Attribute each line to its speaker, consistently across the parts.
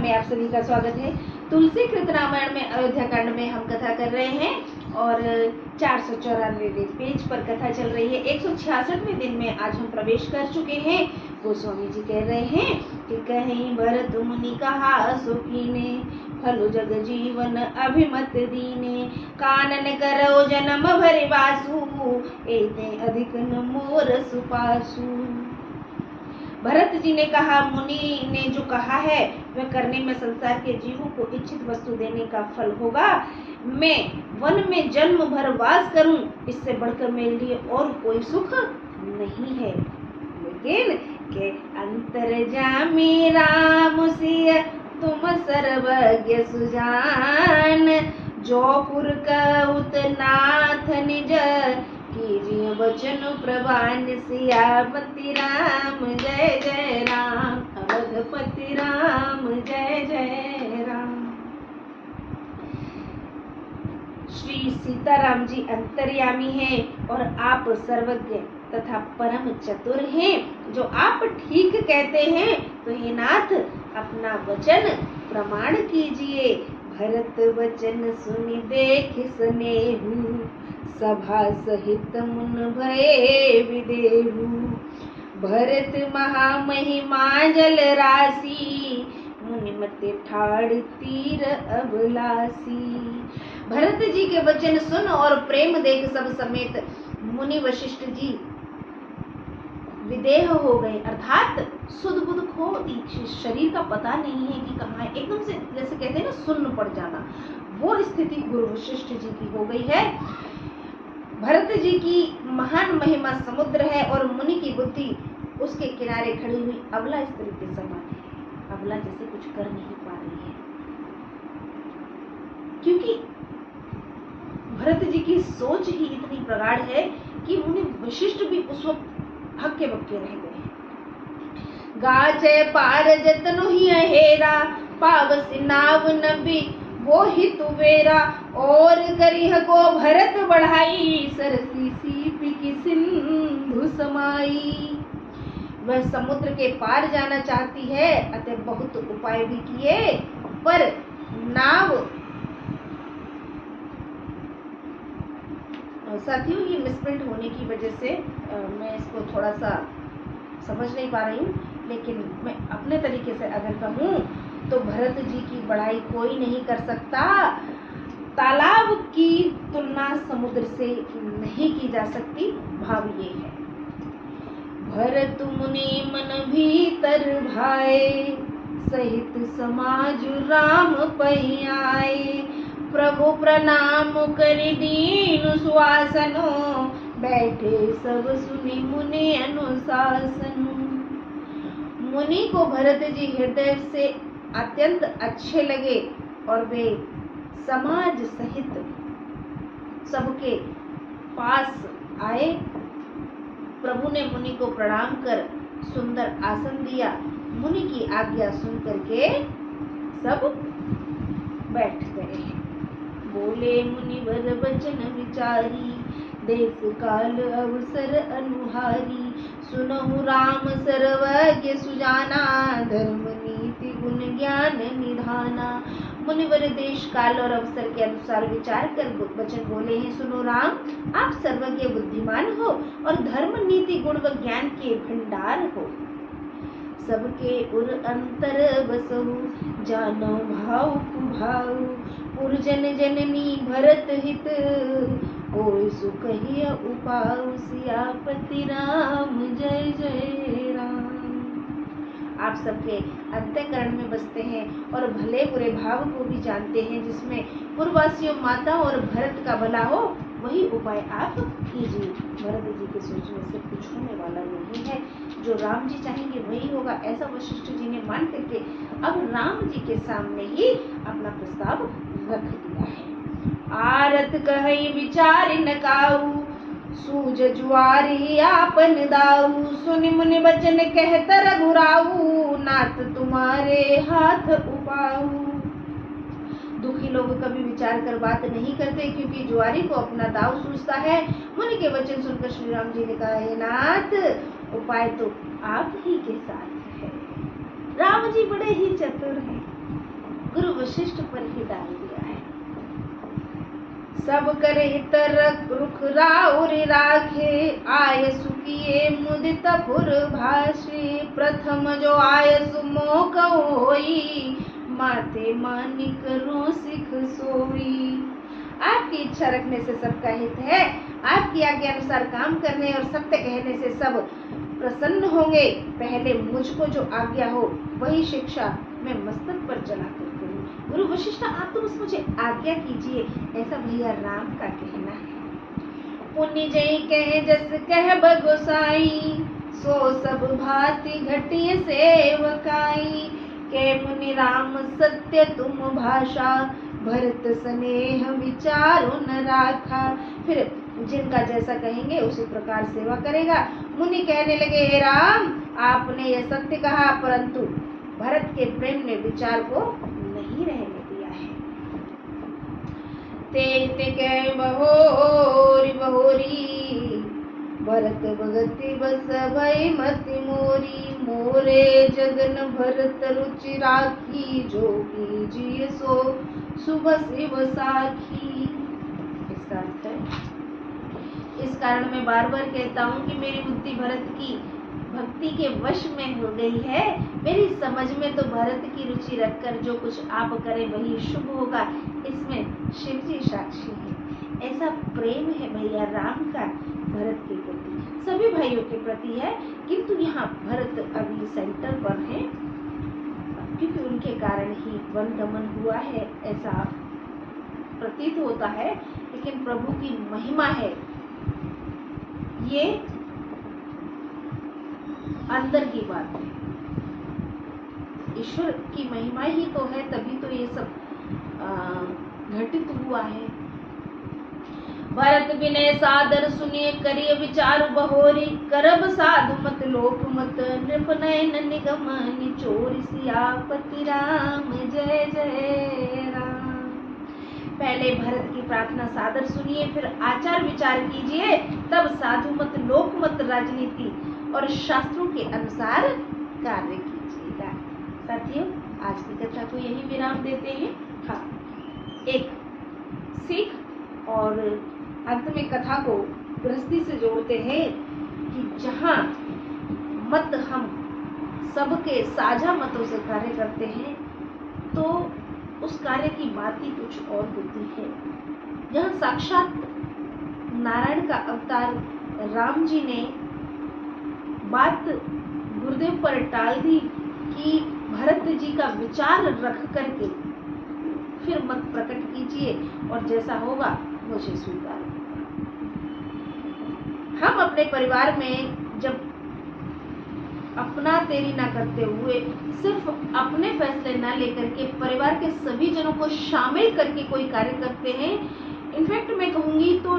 Speaker 1: में आप सभी का स्वागत है। तुलसी कृत रामायण में अयोध्या कांड में हम कथा कर रहे हैं और 494वें पेज पर कथा चल रही है। 166वें दिन में आज हम प्रवेश कर चुके हैं। गोस्वामी जी कह रहे हैं कि कहीं भरत मुनि कहा सुखीने, फल जग जीवन अभिमत दीने, कानन करो जन्म भरि वासु, एते अधिक न मोर सुपासु। भरत जी ने कहा, मुनि ने जो कहा है वह करने में संसार के जीवों को इच्छित वस्तु देने का फल होगा। मैं वन में जन्म भर वास करूं, इससे बढ़कर मेरे लिए और कोई सुख नहीं है। लेकिन के अंतर्यामी राम सिय तुम सर्वज्ञ सुजान, जो पुर कहुत नाथ निज, कीजिए वचन प्रवान, सियापति राम जय जय राम, अवधपति राम जय जय राम। श्री सीताराम जी अंतर्यामी हैं और आप सर्वज्ञ तथा परम चतुर हैं। जो आप ठीक कहते हैं तो हे नाथ अपना वचन प्रमाण कीजिए। भरत वचन सुनि देख स्नेहु, सभा सहित मुन भये विदेहु, भरत महामहिमा जल राशि, मुनि मते ठाड़ तीर अबलासी। भरत जी के वचन सुन और प्रेम देख सब समेत मुनि वशिष्ठ जी विदेह हो गए, अर्थात सुध बुध खो, शरीर का पता नहीं है कि कहाँ है। एकदम से जैसे कहते हैं ना सुन्न पड़ जाना, वो स्थिति गुरु वशिष्ठ जी की हो गई है। भरत जी की महान महिमा समुद्र है और मुनि की बुद्धि उसके किनारे खड़ी हुई अबला स्त्री के समान है। अबला जैसे कुछ कर नहीं पा रही है, क्योंकि भरत जी की सोच ही इतनी प्रगाढ़ है कि मुनि वशिष्ठ भी उस वक्त हक्के बक्के रह गए। गाचे पार जतनु ही हेरा, पावस नाव नबी वो ही तुवेरा, और करिह को भरत बढ़ाई, सरसी सीपी की सिंधु समाई। वह समुद्र के पार जाना चाहती है, अतः बहुत उपाय भी किए, पर नाव साथियों ये मिसप्रिंट होने की वजह से मैं इसको थोड़ा सा समझ नहीं पा रही हूँ, लेकिन मैं अपने तरीके से अगर कहूँ तो भरत जी की बढ़ाई कोई नहीं कर सकता। तालाब की तुलना समुद्र से नहीं की जा सकती। भाव ये है, भरत मुनि मन भीतर भाए, सहित समाज राम पई आए, प्रभु प्रणाम करि दीन सुआसनो, बैठे सब सुनि मुनि अनुशासन। मुनि को भरत जी हृदय से अत्यंत अच्छे लगे और वे समाज सहित सबके पास आए। प्रभु ने मुनि को प्रणाम कर सुंदर आसन दिया। मुनि की आज्ञा सुन करके सब बैठ गए। बोले मुनिवर वचन विचारी, देश काल अवसर अनुहारी, सुनहु राम सर्वज्ञ सुजाना, धर्म नीति गुण ज्ञान निधाना। मुनिवर देश काल और अवसर के अनुसार विचार कर वचन बोले हैं, सुनो राम आप सर्वज्ञ बुद्धिमान हो और धर्म नीति गुण व ज्ञान के भंडार हो। सबके उर अंतर बसहु, जानो भाव कुभाव, पुरजन जननी भरत हित, कोई सुकहिय उपाव, सियापति राम जय जय राम। आप सबके अंतःकरण में बसते हैं और भले बुरे भाव को भी जानते हैं। जिसमें पूर्ववासियों माता और भरत का भला हो वही उपाय आप कीजिए। भरत जी के सोचने से कुछ होने वाला नहीं है, जो राम जी चाहेंगे वही होगा, ऐसा वशिष्ठ जी ने मान करके अब राम जी के सामने ही अपना प्रस्ताव रख दिया है। आरत कहि विचार न काऊ, सूझ जुआरी आपन दाऊ, सुनि मुनि वचन कहत रघुराऊ, नाथ तुम्हारे हाथ उपाऊ। दुखी लोग कभी विचार कर बात नहीं करते, क्योंकि जुआरी को अपना दाव सूझता है। मुनि के वचन सुनकर श्री राम जी ने कहा, हे नाथ उपाय तो आप ही के साथ है। राम जी बड़े ही चतुर हैं। सब करे तरक रुख राउर राखे, आयसु किए मुदित पुर भाषे, प्रथम जो आयसु मोक होई, माते मानिक रो सिख सोई। आपकी इच्छा रखने से सबका हित है, आपकी आज्ञा अनुसार काम करने और सत्य कहने से सब प्रसन्न होंगे। पहले मुझको जो आज्ञा हो वही शिक्षा मैं मस्तक पर चलाकर करूं। गुरु वशिष्ठ आप तो बस मुझे आज्ञा कीजिए, ऐसा भैया राम का कहना है। पुण्य जय कह जस कह बगोसाई, सो सब भांति घटिय सेवकाई, के मुनि राम सत्य तुम भाषा, भरत स्नेह विचारो न राखा। फिर जिनका जैसा कहेंगे उसी प्रकार सेवा करेगा। मुनि कहने लगे, हे राम आपने यह सत्य कहा, परंतु भरत के प्रेम ने विचार को नहीं रहने दिया है। ते कह बहोरी बहोरी, भरत भगति बस भई मति मोरी, मोरे जगन भरत रुचि राखी, जो कीजिए सो सुबह शिव साखी। इसका अर्थ है, इस कारण मैं बार बार कहता हूँ कि मेरी बुद्धि भरत की भक्ति के वश में हो गई है। मेरी समझ में तो भरत की रुचि रखकर जो कुछ आप करें वही शुभ होगा, इसमें शिव जी साक्षी है। ऐसा प्रेम है भैया राम का भरत के प्रति, सभी भाइयों के प्रति है, किंतु यहाँ भरत अभी सेंटर पर है क्योंकि उनके कारण ही वन गमन हुआ है, ऐसा प्रतीत होता है। लेकिन प्रभु की महिमा है, ये अंदर की बात है। ईश्वर की महिमा ही तो है, तभी तो ये सब घटित हुआ है। भरत विनय सादर सुनिए, करिय विचार बहोरी, करब साधु मत लोक मत, नृप नयन निगम निचोर, सियापति राम जय जय राम। पहले भरत की प्रार्थना सादर सुनिए, फिर आचार विचार कीजिए, तब साधु मत लोक मत राजनीति और शास्त्रों के अनुसार कार्य कीजिएगा। साथियों आज की कथा को यही विराम देते हैं। हाँ, एक सीख और अंत में कथा को गृहस्थी से जोड़ते हैं कि जहाँ मत हम सबके साझा मतों से कार्य करते हैं तो उस कार्य की बात ही कुछ और होती है। जहाँ साक्षात नारायण का अवतार राम जी ने बात गुरुदेव पर टाल दी कि भरत जी का विचार रख करके फिर मत प्रकट कीजिए और जैसा होगा मुझे स्वीकार। हम अपने परिवार में जब अपना तेरी ना करते हुए सिर्फ अपने फैसले ना लेकर के परिवार के सभी जनों को शामिल करके कोई कार्य करते हैं, इनफैक्ट मैं कहूँगी तो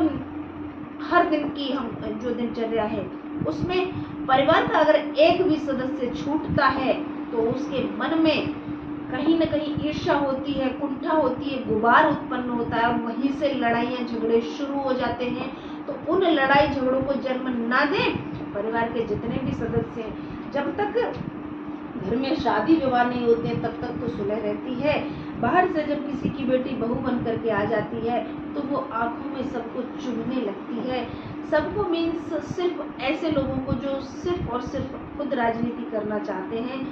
Speaker 1: हर दिन की हम जो दिनचर्या है उसमें परिवार का अगर एक भी सदस्य छूटता है तो उसके मन में कहीं न कहीं ईर्ष्या होती है, कुंठा होती है, गुबार उत्पन्न होता है और वहीं से लड़ाइयाँ झगड़े शुरू हो जाते हैं। तो उन लड़ाई झगड़ों को जन्म ना दें। परिवार के जितने भी सदस्य हैं, जब तक घर में शादी विवाह नहीं होते तब तक तो सुलह रहती है। बाहर से जब किसी की बेटी बहू बन करके आ जाती है तो वो आंखों में सबको चुभने लगती है। सबको मीन्स सिर्फ ऐसे लोगों को जो सिर्फ और सिर्फ खुद राजनीति करना चाहते हैं,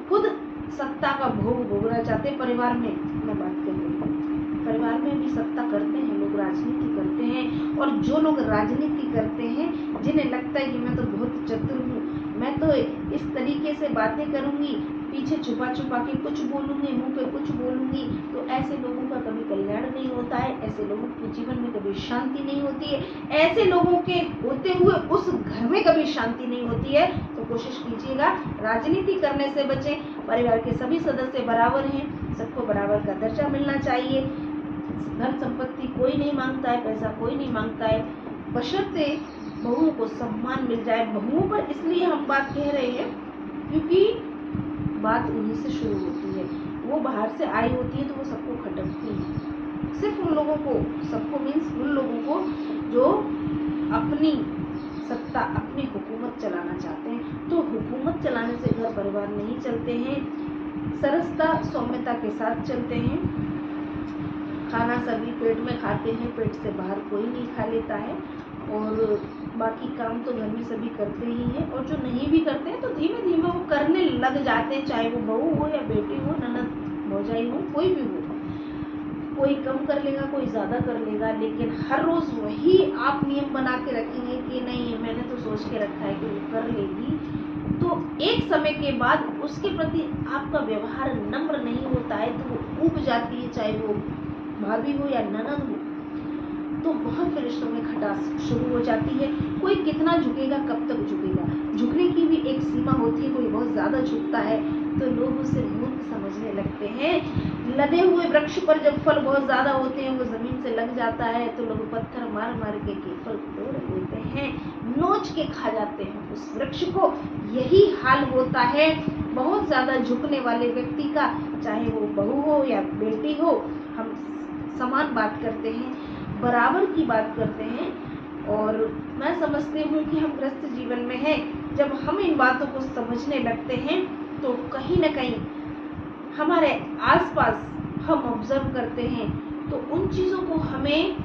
Speaker 1: खुद सत्ता का भोग भोगना चाहते हैं। परिवार में मैं बात कर रही हूँ, परिवार में भी सत्ता करते हैं लोग, राजनीति करते हैं। और जो लोग राजनीति करते हैं, जिन्हें लगता है कि मैं तो बहुत चतुर हूँ, मैं तो इस तरीके से बातें करूंगी, पीछे छुपा छुपा के कुछ बोलूंगी, मुंह पे कुछ बोलूंगी, तो ऐसे लोगों का कभी कल्याण नहीं होता है। ऐसे लोगों के जीवन में कभी शांति नहीं होती है। ऐसे लोगों के होते हुए उस घर में कभी शांति नहीं होती है। तो कोशिश कीजिएगा राजनीति करने से बचें। परिवार के सभी सदस्य बराबर हैं, सबको बराबर का दर्जा मिलना चाहिए। धन संपत्ति कोई नहीं मांगता है, पैसा कोई नहीं मांगता है, बशर्ते बहुओं को सम्मान मिल जाए। बहुओं पर इसलिए हम बात कह रहे हैं क्योंकि बात उन्हीं से शुरू होती है। वो बाहर से आई होती है तो वो सबको खटकती है। सिर्फ उन लोगों को, सबको मीन्स उन लोगों को जो अपनी सत्ता, अपनी हुकूमत चलाना चाहते हैं। तो हुकूमत चलाने से घर परिवार नहीं चलते हैं, सरसता सौम्यता के साथ चलते हैं। खाना सभी पेट में खाते हैं, पेट से बाहर कोई नहीं खा लेता है, और बाकी काम तो घर में सभी करते ही हैं, और जो नहीं भी करते हैं तो धीमे धीमे वो करने लग जाते हैं, चाहे वो बहू हो या बेटी हो, ननद भौजाई हो, कोई भी हो। कोई कम कर लेगा, कोई ज़्यादा कर लेगा, लेकिन हर रोज़ वही आप नियम बना के रखेंगे कि नहीं मैंने तो सोच के रखा है कि वो कर लेगी, तो एक समय के बाद उसके प्रति आपका व्यवहार नम्र नहीं होता है, तो वो ऊब जाती है, चाहे वो भाभी हो या ननद हो, तो वहाँ फिर रिश्तों में खटास शुरू हो जाती है। कोई कितना झुकेगा, कब तक झुकेगा, झुकने की भी एक सीमा होती है। कोई बहुत ज़्यादा झुकता है तो लोग उसे मूर्ख समझने लगते हैं। लदे हुए वृक्ष पर जब फल बहुत ज़्यादा होते हैं, वो ज़मीन से लग जाता है तो लोग पत्थर मार मार के फल तोड़ लेते हैं, नोच के खा जाते हैं उस वृक्ष को। यही हाल होता है बहुत ज़्यादा झुकने वाले व्यक्ति का, चाहे वो बहू हो या बेटी हो। हम समान बात करते हैं, बराबर की बात करते हैं, और मैं समझती हूँ कि हम ग्रस्त जीवन में हैं। जब हम इन बातों को समझने लगते हैं तो कहीं ना कहीं हमारे आसपास हम ऑब्जर्व करते हैं, तो उन चीज़ों को हमें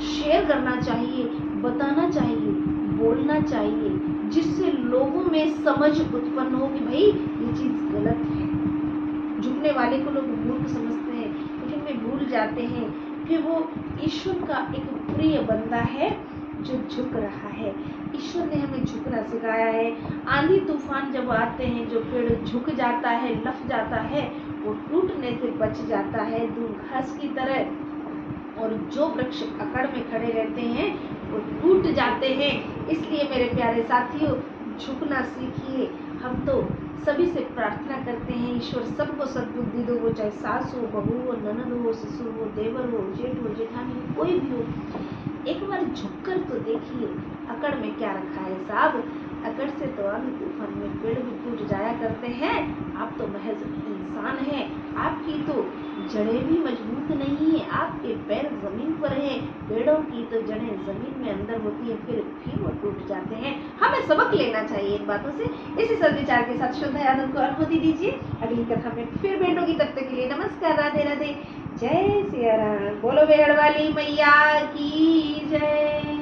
Speaker 1: शेयर करना चाहिए, बताना चाहिए, बोलना चाहिए, जिससे लोगों में समझ उत्पन्न हो कि भाई ये चीज़ गलत है। झुकने वाले को लोग मूर्ख समझते हैं, लेकिन वे भूल जाते हैं कि वो ईश्वर का एक प्रिय बंदा है जो झुक रहा है। ईश्वर ने हमें झुकना सिखाया है। आंधी तूफान जब आते हैं, जो पेड़ झुक जाता है, लफ जाता है, वो टूटने से बच जाता है दूर घास की तरह, और जो वृक्ष अकड़ में खड़े रहते हैं वो टूट जाते हैं। इसलिए मेरे प्यारे साथियों, झुकना सीखिए। हम तो सभी से प्रार्थना करते हैं, ईश्वर सबको सद्बुद्धि दो, वो चाहे सास हो, बहू हो, ननद हो, ससुर हो, देवर हो, जेठ हो, जेठानी हो, कोई भी हो। एक बार झुककर तो देखिए अकड़ में क्या रखा है साहब। अकड़ से तो आंधी तूफान में पेड़ भी टूट जाया करते हैं। आप तो महज इंसान हैं, आपकी तो जड़ें भी मजबूत नहीं है, आपके पैर जमीन पर हैं। पेड़ों की तो जड़ें जमीन में अंदर होती हैं, फिर भी वो टूट जाते हैं। हमें सबक लेना चाहिए इन बातों से। इसी सद्विचार के साथ श्रद्धा यादव को अनुमति दीजिए, अगली कथा में फिर भेंटोगी। तब तक के लिए नमस्कार, राधे राधे, जय सिया राम। बोलो बेहड़ वाली मैया की जय।